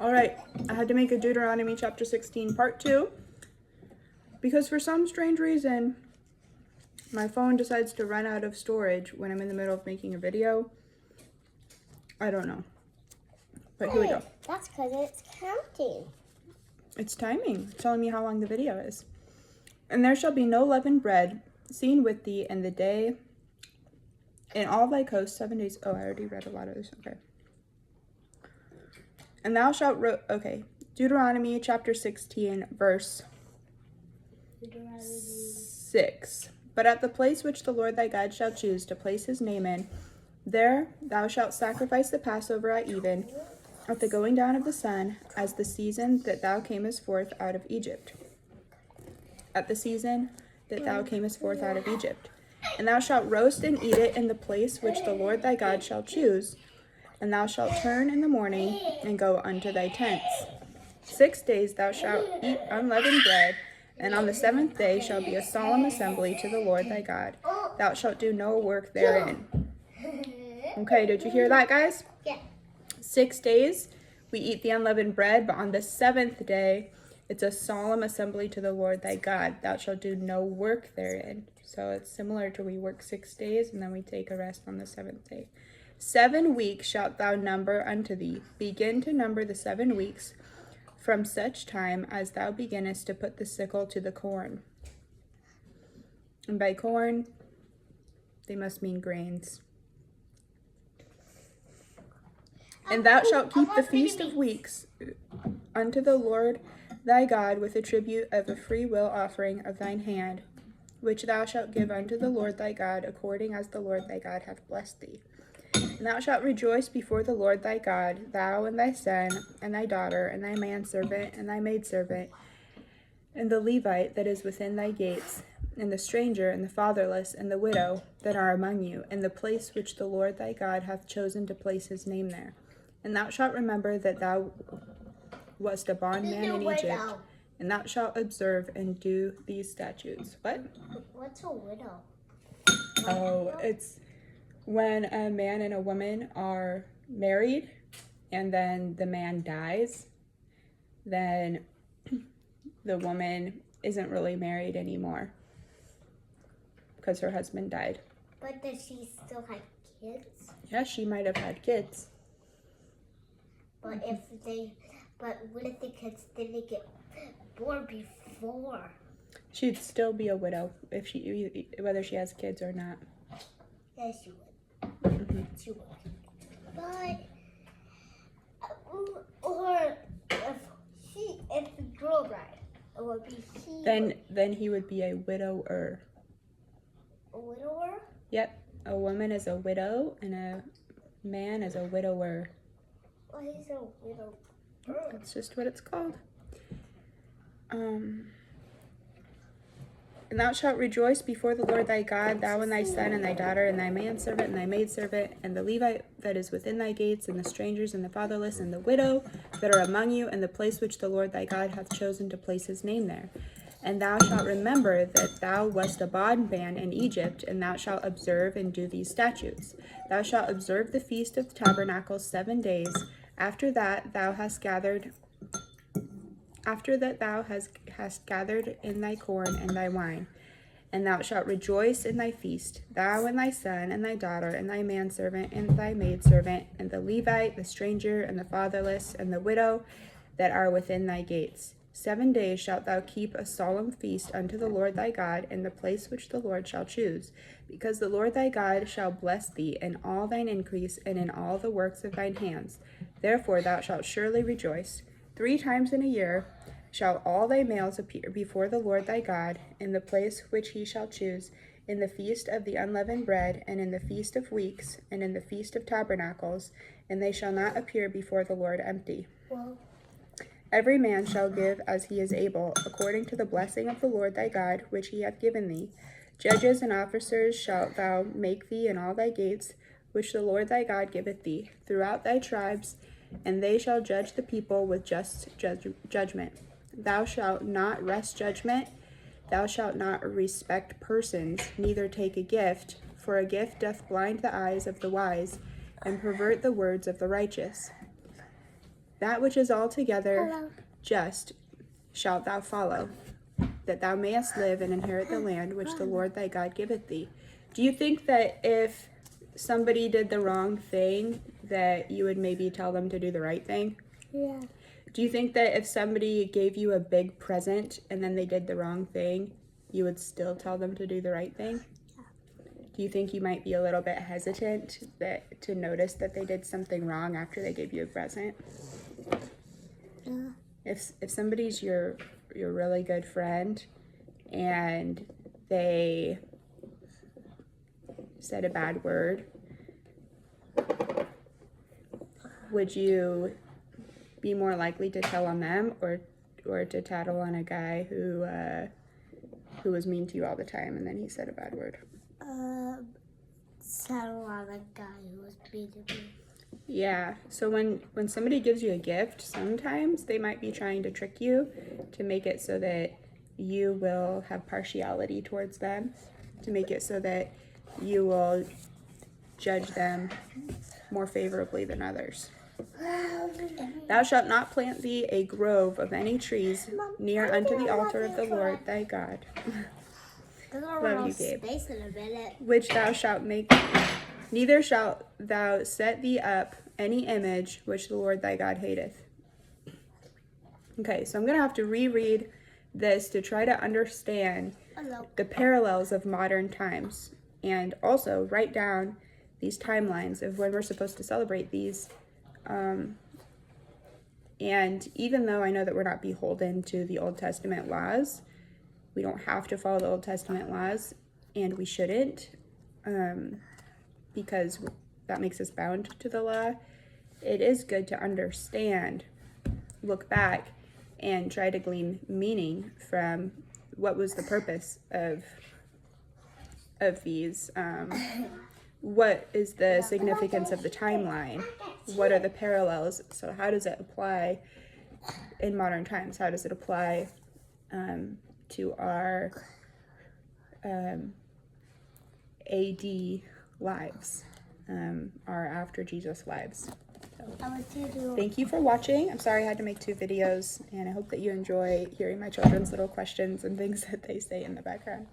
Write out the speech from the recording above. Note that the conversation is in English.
All right, I had to make a Deuteronomy chapter 16 part 2 because for some strange reason, my phone decides to run out of storage when I'm in the middle of making a video. I don't know, but here we go. That's because it's counting. It's timing. It's telling me how long the video is. And there shall be no leavened bread seen with thee in the day in all thy coasts 7 days. Oh, I already read a lot of this. Okay. And thou shalt Deuteronomy chapter 16, verse 6. But at the place which the Lord thy God shall choose to place his name in, there thou shalt sacrifice the Passover at even, at the going down of the sun, as the season that thou camest forth out of Egypt. At the season that thou camest forth out of Egypt. And thou shalt roast and eat it in the place which the Lord thy God shall choose. And thou shalt turn in the morning and go unto thy tents. 6 days thou shalt eat unleavened bread, and on the 7th day shall be a solemn assembly to the Lord thy God. Thou shalt do no work therein. Okay, did you hear that, guys? Yeah. 6 days we eat the unleavened bread, but on the 7th day it's a solemn assembly to the Lord thy God. Thou shalt do no work therein. So it's similar to we work 6 days and then we take a rest on the 7th day. 7 weeks shalt thou number unto thee. Begin to number the 7 weeks from such time as thou beginnest to put the sickle to the corn. And by corn, they must mean grains. And thou shalt keep the feast of weeks unto the Lord thy God with a tribute of a free will offering of thine hand, which thou shalt give unto the Lord thy God, according as the Lord thy God hath blessed thee. And thou shalt rejoice before the Lord thy God, thou and thy son, and thy daughter, and thy manservant, and thy maidservant, and the Levite that is within thy gates, and the stranger, and the fatherless, and the widow that are among you, in the place which the Lord thy God hath chosen to place his name there. And thou shalt remember that thou wast a bondman in Egypt, and thou shalt observe and do these statutes. What? What's a widow? Oh, it's when a man and a woman are married and then the man dies, then the woman isn't really married anymore because her husband died. But does she still have kids? Yeah, she might have had kids. But what if the kids didn't get born before? She'd still be a widow if whether she has kids or not. Yes, she would. Mm-hmm. She would. But or if the girl died, it would be he. Then he would be a widower. A widower? Yep, a woman is a widow and a man is a widower. Well, he's a widow. That's just what it's called. And thou shalt rejoice before the Lord thy God, thou and thy son, and thy daughter, and thy manservant, and thy maidservant, and the Levite that is within thy gates, and the strangers, and the fatherless, and the widow that are among you, in the place which the Lord thy God hath chosen to place his name there. And thou shalt remember that thou wast a bondman in Egypt, and thou shalt observe and do these statutes. Thou shalt observe the feast of tabernacles 7 days. After that thou hast gathered in thy corn and thy wine, and thou shalt rejoice in thy feast, thou and thy son, and thy daughter, and thy manservant, and thy maidservant, and the Levite, the stranger, and the fatherless, and the widow that are within thy gates. 7 days shalt thou keep a solemn feast unto the Lord thy God in the place which the Lord shall choose, because the Lord thy God shall bless thee in all thine increase and in all the works of thine hands. Therefore thou shalt surely rejoice. 3 times in a year shall all thy males appear before the Lord thy God in the place which he shall choose, in the feast of the unleavened bread, and in the feast of weeks, and in the feast of tabernacles, and they shall not appear before the Lord empty. Well, every man shall give as he is able, according to the blessing of the Lord thy God, which he hath given thee. Judges and officers shalt thou make thee in all thy gates, which the Lord thy God giveth thee, throughout thy tribes, and they shall judge the people with just judgment. Thou shalt not wrest judgment, thou shalt not respect persons, neither take a gift, for a gift doth blind the eyes of the wise, and pervert the words of the righteous. That which is altogether just shalt thou follow, that thou mayest live and inherit the land which the Lord thy God giveth thee. Do you think that if somebody did the wrong thing, that you would maybe tell them to do the right thing? Yeah. Do you think that if somebody gave you a big present and then they did the wrong thing, you would still tell them to do the right thing? Yeah. Do you think you might be a little bit hesitant to notice that they did something wrong after they gave you a present? Yeah. If somebody's your really good friend and they said a bad word, would you be more likely to tell on them or to tattle on a guy who was mean to you all the time and then he said a bad word? Settle on a guy who was beating me. Yeah, so when somebody gives you a gift, sometimes they might be trying to trick you to make it so that you will have partiality towards them, to make it so that you will judge them more favorably than others. Thou shalt not plant thee a grove of any trees near unto the altar of the Lord thy God. Love you, Gabe. Space in a minute. Which thou shalt make, neither shalt thou set thee up any image which the Lord thy God hateth. Okay, so I'm going to have to reread this to try to understand the parallels of modern times and also write down these timelines of when we're supposed to celebrate these. And even though I know that we're not beholden to the Old Testament laws, we don't have to follow the Old Testament laws, and we shouldn't, because that makes us bound to the law. It is good to understand, look back, and try to glean meaning from what was the purpose of these. What is the significance of the timeline? What are the parallels? So how does it apply in modern times? How does it apply to our AD lives, our after Jesus lives? So, thank you for watching. I'm sorry I had to make 2 videos, and I hope that you enjoy hearing my children's little questions and things that they say in the background.